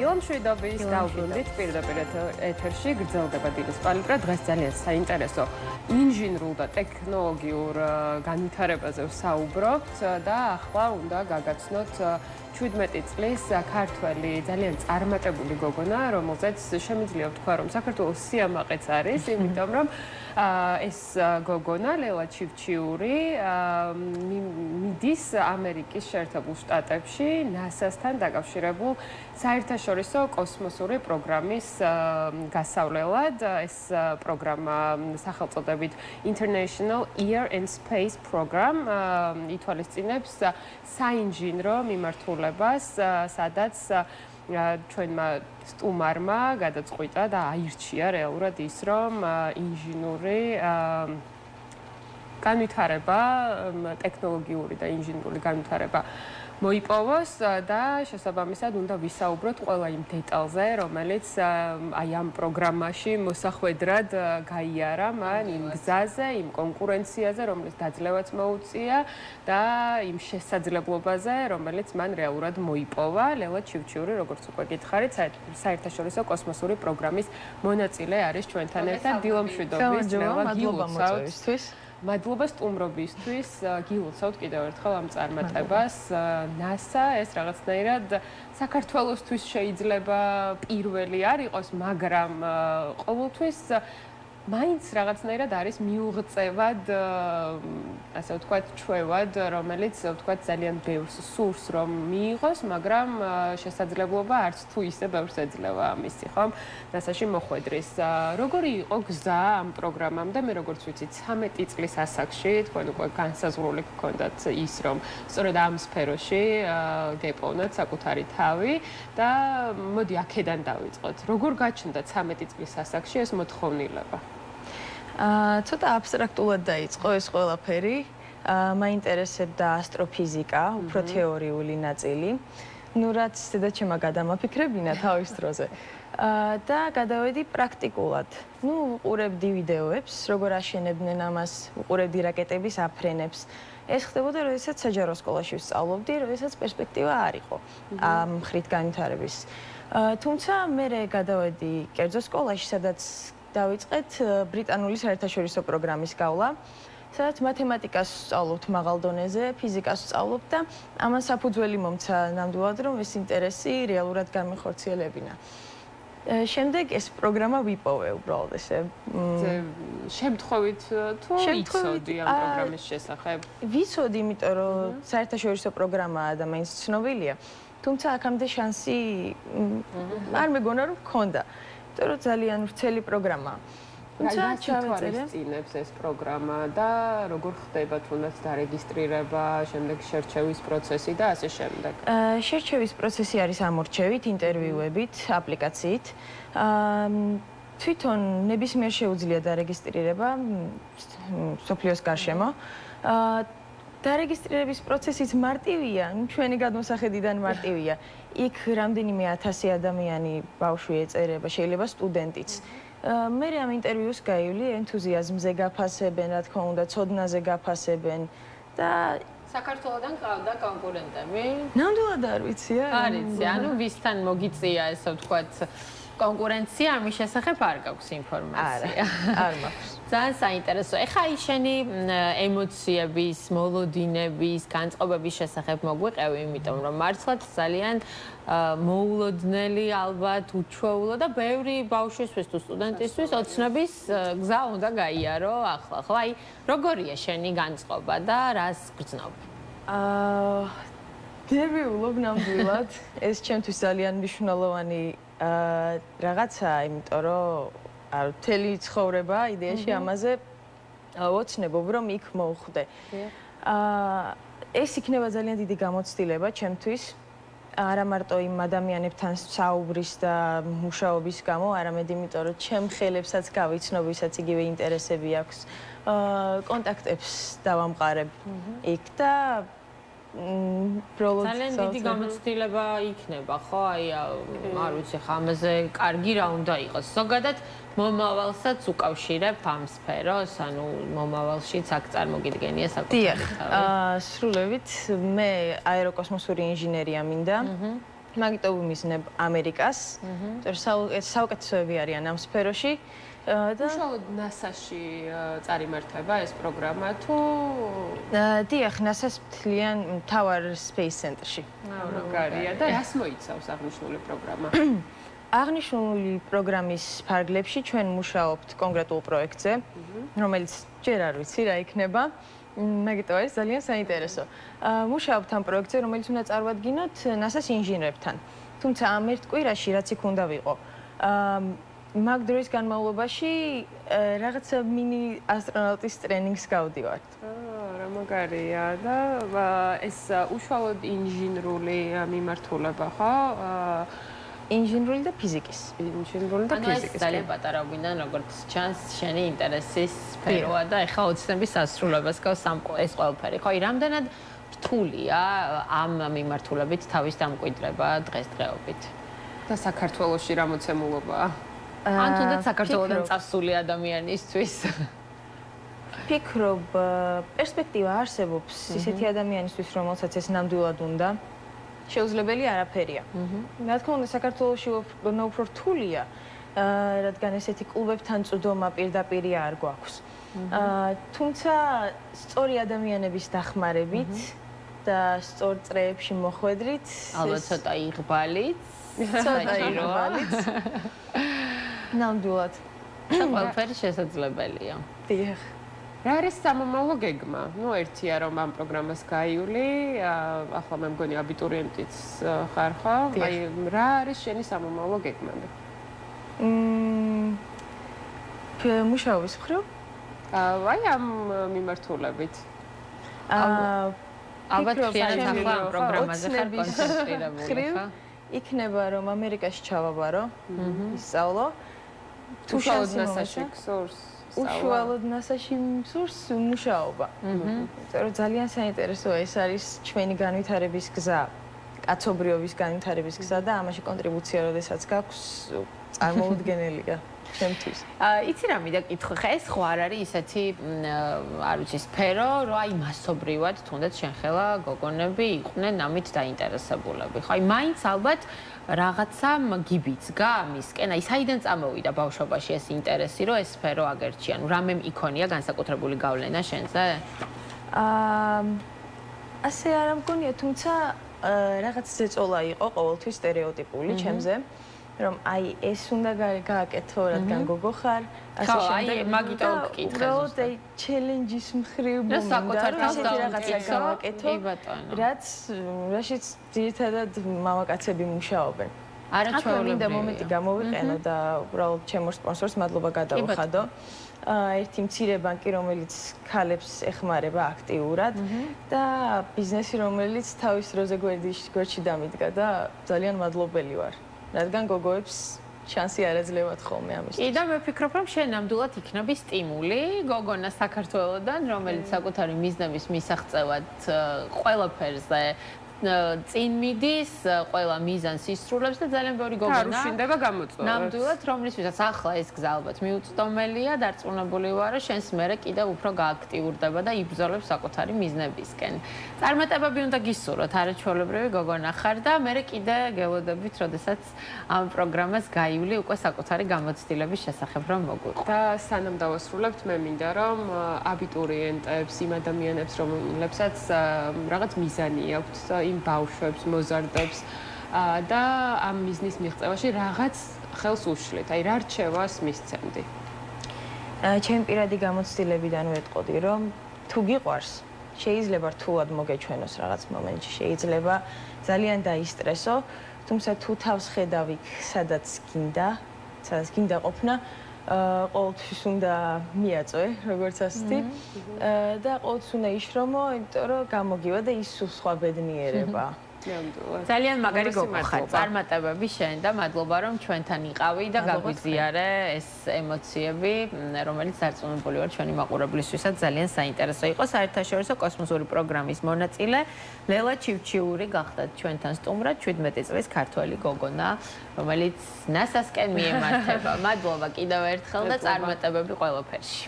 დილამშვიდობის დაუბრუნდით პირდაპირ ეთერში გრძელდება დილის პალიტრა. დღეს ძალიან საინტერესო ინჟინერულ და ტექნოლოგიურ განვითარებაზე ვსაუბრობთ და ახლა უნდა გაგაცნოთ 17 წლის ქართველი ძალიან წარმატებული გოგონა, რომელზეც შემიძლია ვთქვა, რომ საქართველოს სიამაყეც არის, იმიტომ რომ ეს გოგონა ლელა ჩივჩიური მიდის ამერიკის შეერთებულ შტატებში NASA-სთან დაკავშირებულ საერთაშორისო კოსმოსური პროგრამის გასავლელად. ეს პროგრამა სახელწოდებით International Air and Space Program ითვალისწინებს საინჟინრო მიმართულებას, სადაც ჩვენმა სტუმარმა გადაწყვიტა და აირჩია რეალურად ის, რომ ინჟინური განვითარება, ტექნოლოგიური და ინჟინერული განვითარება მოიპოვოს და შესაბამისად უნდა ვისაუბროთ ყველა იმ დეტალზე, რომელიც აი ამ პროგრამაში მოსახვედრად გაიარა მან იმ გზაზე, იმ კონკურენციაზე, რომელიც დაძლევაც მოუწია და იმ შესაძლებლობაზე, რომელიც მან რეალურად მოიპოვა. ლელა ჩივჩიური, როგორც უკვე გითხარით, საერთაშორისო კოსმოსური პროგრამის მონაწილე არის ჩვენთან ერთად. დილამშვიდობის, ლელა, გილოცავთ. მადლობა სტუმრობისთვის, გილოცავთ კიდევ ერთხელ ამ წარმატებას. NASA ეს რაღაცნაირად საქართველოსთვის შეიძლება პირველი არ იყოს, მაგრამ ყოველთვის მაინც რაღაცნაირად არის მიუღწევად, ასე ვთქვათ, ჩვევად, რომელიც ვთქვათ ძალიან ბევრს სურს რომ მიიღოს, მაგრამ შესაძლებლობა არც თუ ისე ბევრს ეძლევა ამისი, ხომ? NASA-ში მოხვედრის. როგორი იყო გზა ამ პროგრამამდე? მე როგორც ვიცი, 13 წლის ასაკში თქვენ უკვე განსაზღვრული გქონდათ ის, რომ სწორედ ამ სფეროში გეპოვნათ საკუთარი თავი და მოდი აქედან დავიწყოთ. როგორ გაჩნდა 13 წლის ასაკში ეს მოთხოვნილება? ცოტა აბსტრაქტულად დაიწყო ეს ყველაფერი. მაინტერესებდა ასტროფიზიკა, უფრო თეორიული ნაწილი. ნუ რაც დედაჩემმა გადამაფიქრებინა თავის დროზე. და გადავედი პრაქტიკულად. ნუ ვუყურებდი ვიდეოებს, როგორ აშენებდნენ ამას, ვუყურებდი რაკეტების აფრენებს. ეს ხდებოდა, როდესაც საჯარო სკოლაში ვსწავლობდი, როდესაც პერსპექტივა არ იყო ამ მხრით განვითარების. თუმცა მე გადავედი კერძო სკოლაში, სადაც დავიწყეთ ბრიტანული საერთაშორისო პროგრამის გავლა, სადაც მათემატიკას ვსწავლობთ მაღალ დონეზე, ფიზიკას ვსწავლობთ და ამან საფუძველი მომცა ნამდვილად, რომ ეს ინტერესი რეალურად გამეხორციელებინა. შემდეგ ეს პროგრამა ვიპოვე უბრალოდ ესე. შემთხვევით თუ იცოდი ამ პროგრამის შესახებ? ვიცოდი, იმიტომ რომ საერთაშორისო პროგრამაა და მაინც ცნობილია. თუმცა აქამდე შანსი არ მეგონა რომ მქონდა. იმიტომ რომ ძალიან ვრცელი პროგრამაა. თუმცა ჩავეწერე ეს პროგრამა და როგორ ხდება თუნდაც დარეგისტრირება, შემდეგ შერჩევის პროცესი და ასე შემდეგ. შერჩევის პროცესი არის ამორჩევით, ინტერვიუებით, აპლიკაციით. თვითონ ნებისმიერ შეუძლია დარეგისტრირება სოფლიოს გარშემო. დარეგისტრირების პროცესიც მარტივია, ჩვენი გადმოსახედიდან მარტივია. იქ რამდენიმე 1000 ადამიანი ბავშვი ეწერება, შეიძლება სტუდენტიც. მე ამ ინტერვიუს გაივლი, ენთუზიაზმზე გაფასებენ, რა თქმა უნდა, ცოდნაზე გაფასებენ და საქართველოდან ყავდა კონკურენტები? ნამდვილად არ ვიცი რა. არ იცი, ანუ ვისთან მოგიწია ესე ვთქვათ კონკურენცია, ამის შესახებ არ გაქვს ინფორმაცია. არ მაქვს. ძალიან საინტერესო. ეხლა ის შენი ემოციების, მოლოდინების, განწყობების შესახებ მოგვიყევი, იმიტომ რომ მართლაც ძალიან მოულოდნელი, ალბათ, უჩვეულო და ბევრი ბავშვისთვის თუ სტუდენტისთვის ოცნების გზა უნდა გაიარო ახლა. ხო, აი, როგორია შენი განწყობა და რას გრძნობ? ნერვიულობ ნამდვილად. ეს ჩემთვის ძალიან მნიშვნელოვანი რაღაცაა, იმიტომ რომ მთელი ცხოვრება იდეაში ამაზე ოცნებობ, რომ იქ მოვხვდე. ეს იქნება ძალიან დიდი გამოცდილება ჩემთვის. არა მარტო იმ ადამიანებთან საუბრის და მუშაობის გამო, არამედ იმიტომ, რომ ჩემ ხელებსაც გავიცნობ, ვისაც იგივე ინტერესები აქვს. კონტაქტებს დავამყარებ იქ და ძალიან დიდი გამოცდილება იქნება, ხო? აი, არ ვიცი, ხა ამაზე კარგი რა უნდა იყოს. ზოგადად მომავალსაც უკავშირებ ამ სფეროს, ანუ მომავალშიც აქ წარმოგიდგენია საკუთარი თავი. სრულებით, მე აეროკოსმოსური ინჟინერია მინდა მაგიტომ ვიმიზნებ ამერიკას. საუკეთესოები არიან ამ სფეროში. უშუალოდ NASA-ში წარიმართება ეს პროგრამა თუ დიახ, NASA-ს მთლიან მთავარ Space Center-ში. მაგარია და რას მოიცავს აღნიშნული პროგრამა? აღნიშნული პროგრამის ფარგლებში ჩვენ მუშაობთ კონკრეტულ პროექტზე, რომელიც ჯერ არ ვიცი რა იქნება. მაგიტომ არის ძალიან საინტერესო. მუშაობთ ამ პროექტზე, რომელიც უნდა წარვადგინოთ NASA-ს ინჟინერებთან. თუმცა ამ ერთ კვირაში რაც იქ უნდა ვიყო. მაგ დროის განმავლობაში რაღაცა მინი ასტრონავტის ტრენინგს გავდივართ. რა მაგარია და ეს უშუალოდ ინჟინრული მიმართულება ხო? ინჟინრული და ფიზიკის. ინჟინრული და ფიზიკის. ეს ძალიან პატარა გვინდა, როგორც ჩანს, შენი ინტერესის სფეროა და ეხლა ოცნების სასრულებას გავს ეს ყველაფერი. ხო, რამდენად რთულია ამ მიმართულებით თავის დამკვიდრება დღესდღეობით? და საქართველოში რა მოცემულობაა? ან თუნდაც საქართველოდან წასული ადამიანისთვის. ფიქრობ, პერსპექტივა არსებობს ისეთი ადამიანისთვის, რომელსაც ეს ნამდვილად უნდა. შეუძლებელი არაფერია. რა თქმა უნდა, საქართველოში უფრო რთულია, რადგან ესეთი კლუბებთან წვდომა პირდაპირი არ გვაქვს. თუმცა სწორი ადამიანების დახმარებით და სწორ წრეებში მოხვედრით, ალბათ ცოტა იღბალიც, ცოტა იღბალიც. ნამდვილად. ყველაფერი შესაძლებელია. დიახ. რა არის სამომავლო გეგმა? ნუ ერთია რომ ამ პროგრამას გაივლი, ახლა მე მგონი აბიტურიენტიც ხარ ხო? აი რა არის შენი სამომავლო გეგმები? მუშაობის მხრივ? აი ამ მიმართულებით. ალბათ ფიანად ახლა ამ პროგრამაზე ხარ კონცენტრირებული ხა? იქნება რომ ამერიკაში ჩავაბარო, ისწავლო. უშუალოდ NASA-ში გსურს? უშუალოდ NASA-ში მსურს მუშაობა. იმიტომ რომ ძალიან საინტერესოა, ეს არის ჩვენი განვითარების გზა, კაცობრიობის განვითარების გზა და ამაში კონტრიბუცია როდესაც გაქვს, წარმოუდგენელია ჩემთვის. იცი რა მინდა კითხო, ხა ეს ხო არ არის ისეთი, არ ვიცი, სფერო, რომ აი მასობრივად თუნდაც შენ ხელა გოგონები იყვნენ ამით დაინტერესებულები. ხო, აი მაინც ალბათ რაღაცა გიბიძგა ამისკენ, აი საიდან წამოვიდა ბავშვობაში ეს ინტერესი, რომ ეს სფერო აგერჩია, ნუ რამე იქონია განსაკუთრებული გავლენა შენზე? ასე არ მგონია, თუმცა რაღაც ზეწოლა იყო ყოველთვის სტერეოტიპული ჩემზე, რომ აი ეს უნდა გააკეთო, რადგან გოგო ხარ, ასე შემდეგ. აი მაგიტომ გკითხე უბრალოდ აი ჩელენჯის მხრივ მომდა, რომ ესეთი რაღაცა გავაკეთო, რაც რაშიც ძირითადად მამაკაცები მუშაობენ. არაჩვეულებრივია. მომენტი გამოვიყენო და უბრალოდ ჩემო სპონსორს მადლობა გადავხადო. ერთი მცირე ბანკი, რომელიც ქალებს ეხმარება აქტიურად და ბიზნესი, რომელიც თავის დროზე გვერდში დამიდგა და ძალიან მადლობელი ვარ. რადგან გოგოებს შანსი არ ეძლებათ ხოლმე ამისთვის. კი და მე ვფიქრობ, რომ შენ ნამდვილად იქნება სტიმული გოგონა საქართველოდან, რომელიც საკუთარი მიზნების მისაღწევად ყველაფერზე წინ მიდის, ყველა მიზანს ისრულებს და ძალიან ბევრი გოგონა არ უშინდება გამოწვევას. ნამდვილად, რომლისთვისაც ახლა ეს გზა ალბათ მიუწვდომელია, დარწმუნებული ვარ, რომ შენს მერე კიდევ უფრო გააქტიურდება და იბრძოლებს საკუთარი მიზნებისკენ. წარმატებები უნდა გისურვოთ, არაჩვეულებრივი გოგონა ხარ და მერე კიდე გელოდებით, როდესაც ამ პროგრამას გაივლი უკვე საკუთარი გამოცდილების შესახებ რომ მოგვიყო. და სანამ დავასრულებთ, მე მინდა რომ აბიტურიენტებს, იმ ადამიანებს, რომლებსაც რაღაც მიზანი აქვთ, იმ ბავშვებს, მოზარდებს და ამ მიზნის მიღწევაში რაღაც ხელს უშლით. აი რა რჩევას მისცემდი? ჩემი პირადი გამოცდილებიდან ვეტყოდი, რომ თუ გიყვარს, შეიძლება რთულად მოგეჩვენოს რაღაც მომენტში, შეიძლება ძალიან დაისტრესო, თუმცა თუ თავს ხედავ იქ, სადაც გინდა ყოფნა, ყოველთვის უნდა მიაწვე, როგორც ასეთი, და ყოველთვის უნდა იშრომო, იმიტომ რომ გამოგივა და ის სხვა ბედნიერება. ძალიან მაგარი გოგო ხარ, წარმატებები შენ და მადლობა რომ ჩვენთან იყავი და გაგვიზიარე ეს ემოციები, რომელიც დარწმუნებული ვარ ჩვენი მაყურებლისთვისაც ძალიან საინტერესო იყო. საერთაშორისო კოსმოსური პროგრამის მონაწილე ლელა ჩივჩიური გახდათ ჩვენთან სტუმრად, 17 წლის ქართველი გოგონა, რომელიც NASA-სკენ მიემართება. მადლობა კიდევ ერთხელ და წარმატებები ყველაფერში.